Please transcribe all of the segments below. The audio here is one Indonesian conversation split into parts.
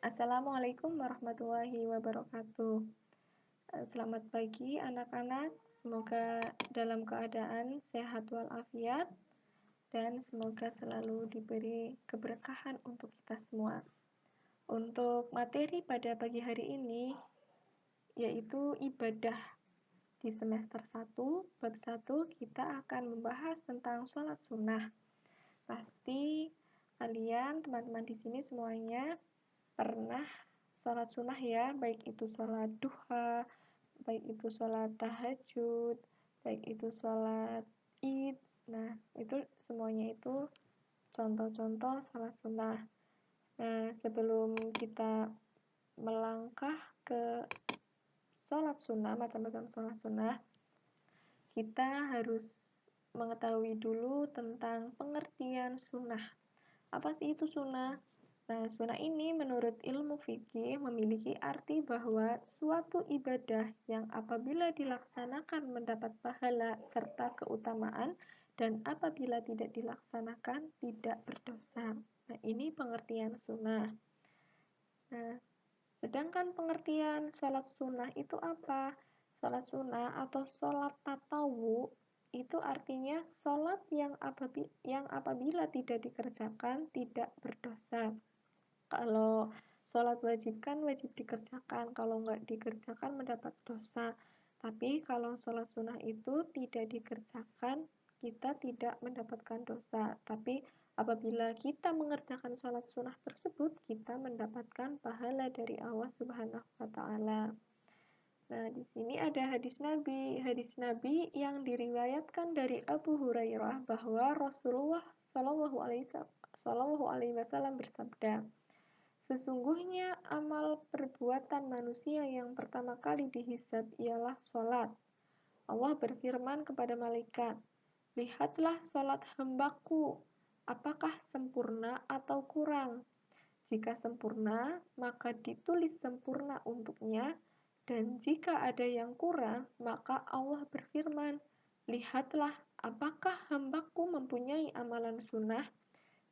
Assalamualaikum warahmatullahi wabarakatuh. Selamat pagi anak-anak, semoga dalam keadaan sehat walafiat dan semoga selalu diberi keberkahan untuk kita semua. Untuk materi pada pagi hari ini yaitu ibadah di semester 1, bab 1 kita akan membahas tentang sholat sunnah. Pasti kalian teman-teman di sini semuanya pernah sholat sunnah ya, baik itu sholat duha, baik itu sholat tahajud, baik itu sholat id. Nah, itu semuanya itu contoh-contoh sholat sunnah. Nah, sebelum kita melangkah ke sholat sunnah, macam-macam sholat sunnah, kita harus mengetahui dulu tentang pengertian sunnah. Apa sih itu sunnah? Nah, sunnah ini menurut ilmu fikih memiliki arti bahwa suatu ibadah yang apabila dilaksanakan mendapat pahala serta keutamaan dan apabila tidak dilaksanakan tidak berdosa. Nah, ini pengertian sunnah. Nah, sedangkan pengertian sholat sunnah itu apa? Sholat sunnah atau sholat tatawu itu artinya sholat yang apabila tidak dikerjakan tidak berdosa. Kalau sholat wajib kan wajib dikerjakan, kalau nggak dikerjakan mendapat dosa. Tapi kalau sholat sunnah itu tidak dikerjakan, kita tidak mendapatkan dosa. Tapi apabila kita mengerjakan sholat sunnah tersebut, kita mendapatkan pahala dari Allah Subhanahu wa Ta'ala. Nah, di sini ada hadis Nabi yang diriwayatkan dari Abu Hurairah bahwa Rasulullah Shallallahu Alaihi Wasallam bersabda, sesungguhnya amal perbuatan manusia yang pertama kali dihisab ialah sholat. Allah berfirman kepada malaikat, lihatlah sholat hambaku, apakah sempurna atau kurang? Jika sempurna, maka ditulis sempurna untuknya, dan jika ada yang kurang, maka Allah berfirman, lihatlah apakah hambaku mempunyai amalan sunnah?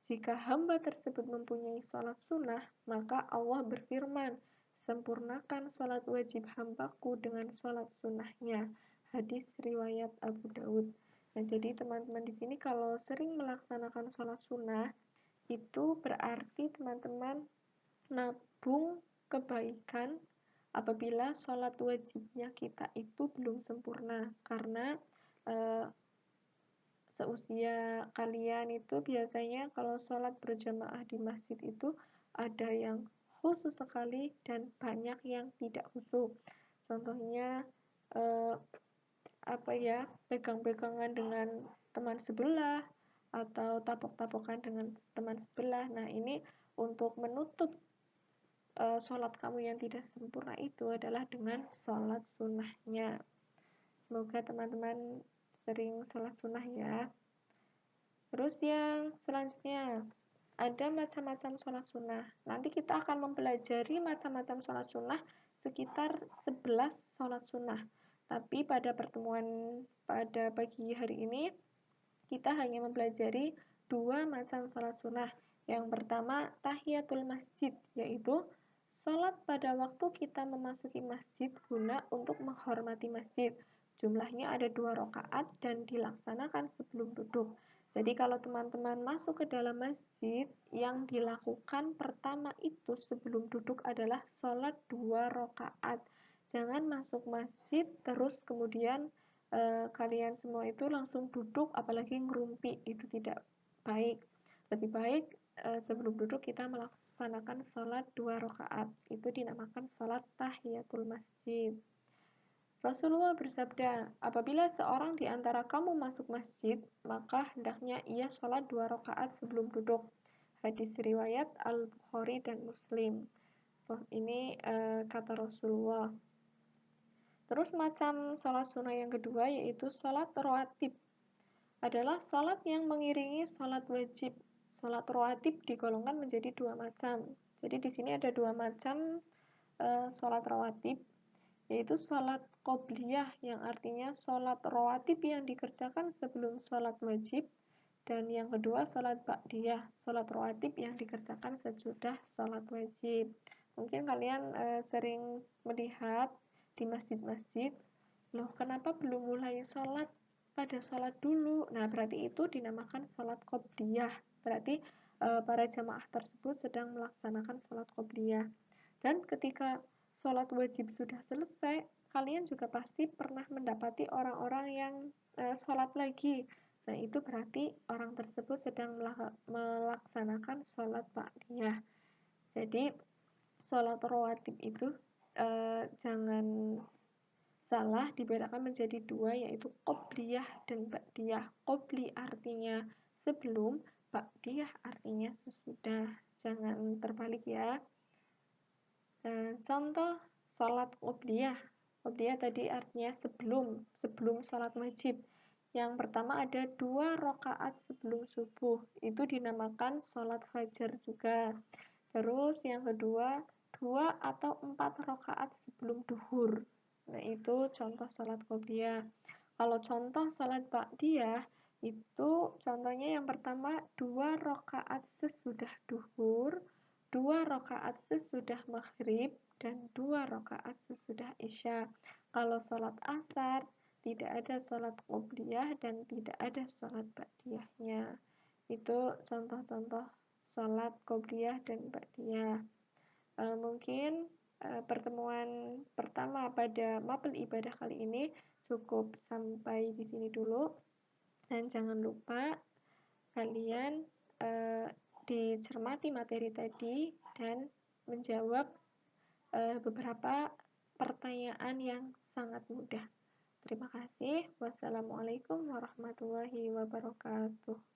Jika hamba tersebut mempunyai sholat sunnah, maka Allah berfirman, sempurnakan sholat wajib hambaku dengan sholat sunnahnya. Hadis riwayat Abu Daud. Nah, jadi teman-teman di sini kalau sering melaksanakan sholat sunnah, itu berarti teman-teman nabung kebaikan apabila sholat wajibnya kita itu belum sempurna. Karena seusia kalian itu biasanya kalau sholat berjamaah di masjid itu ada yang khusyuk sekali dan banyak yang tidak khusyuk. Contohnya pegang-pegangan dengan teman sebelah atau tapok-tapokan dengan teman sebelah. Nah, ini untuk menutup sholat kamu yang tidak sempurna itu adalah dengan sholat sunnahnya. Semoga teman-teman sering sholat sunnah ya. Terus yang selanjutnya, ada macam-macam sholat sunnah. Nanti kita akan mempelajari macam-macam sholat sunnah sekitar 11 sholat sunnah. Tapi pada pertemuan pada pagi hari ini, kita hanya mempelajari 2 macam sholat sunnah. Yang pertama, tahiyatul masjid, yaitu sholat pada waktu kita memasuki masjid guna untuk menghormati masjid. Jumlahnya ada 2 rakaat dan dilaksanakan sebelum duduk. Jadi kalau teman-teman masuk ke dalam masjid, yang dilakukan pertama itu sebelum duduk adalah sholat 2 rakaat. Jangan masuk masjid terus kemudian kalian semua itu langsung duduk, apalagi ngerumpi, itu tidak baik. Lebih baik sebelum duduk kita melaksanakan sholat 2 rakaat. Itu dinamakan sholat tahiyatul masjid. Rasulullah bersabda, apabila seorang di antara kamu masuk masjid, maka hendaknya ia sholat 2 rakaat sebelum duduk. Hadis riwayat Al-Bukhari dan Muslim. Ini kata Rasulullah. Terus macam sholat sunnah yang kedua yaitu sholat rawatib. Adalah sholat yang mengiringi sholat wajib. Sholat rawatib digolongkan menjadi 2 macam. Jadi di sini ada 2 macam sholat rawatib, yaitu sholat qobliyah yang artinya sholat rawatib yang dikerjakan sebelum sholat wajib, dan yang kedua sholat ba'diyah, sholat rawatib yang dikerjakan sesudah sholat wajib. Mungkin kalian sering melihat di masjid-masjid, loh kenapa belum mulai sholat, pada sholat dulu. Nah, berarti itu dinamakan sholat qobliyah. Berarti para jamaah tersebut sedang melaksanakan sholat qobliyah. Dan ketika sholat wajib sudah selesai, kalian juga pasti pernah mendapati orang-orang yang sholat lagi. Nah, itu berarti orang tersebut sedang melaksanakan sholat ba'diyah. Jadi, sholat rawatib itu jangan salah dibedakan menjadi dua, yaitu qobliyah dan ba'diyah. Qobli artinya sebelum, ba'diyah artinya sesudah. Jangan terbalik ya. Contoh sholat qobliyah. Qobliyah tadi artinya sebelum sholat wajib. Yang pertama ada 2 rakaat sebelum subuh, itu dinamakan sholat fajar juga. Terus yang kedua, 2 atau 4 rakaat sebelum duhur. Nah, itu contoh sholat qobliyah. Kalau contoh sholat ba'diyah, itu contohnya yang pertama 2 rakaat sesudah duhur, 2 rakaat sesudah maghrib, dan 2 rakaat sesudah isya. Kalau sholat asar, tidak ada sholat qobliyah dan tidak ada sholat ba'diyahnya. Itu contoh-contoh sholat qobliyah dan ba'diyah. Mungkin pertemuan pertama pada mapel ibadah kali ini cukup sampai di sini dulu. Dan jangan lupa kalian dicermati materi tadi dan menjawab beberapa pertanyaan yang sangat mudah. Terima kasih. Wassalamualaikum warahmatullahi wabarakatuh.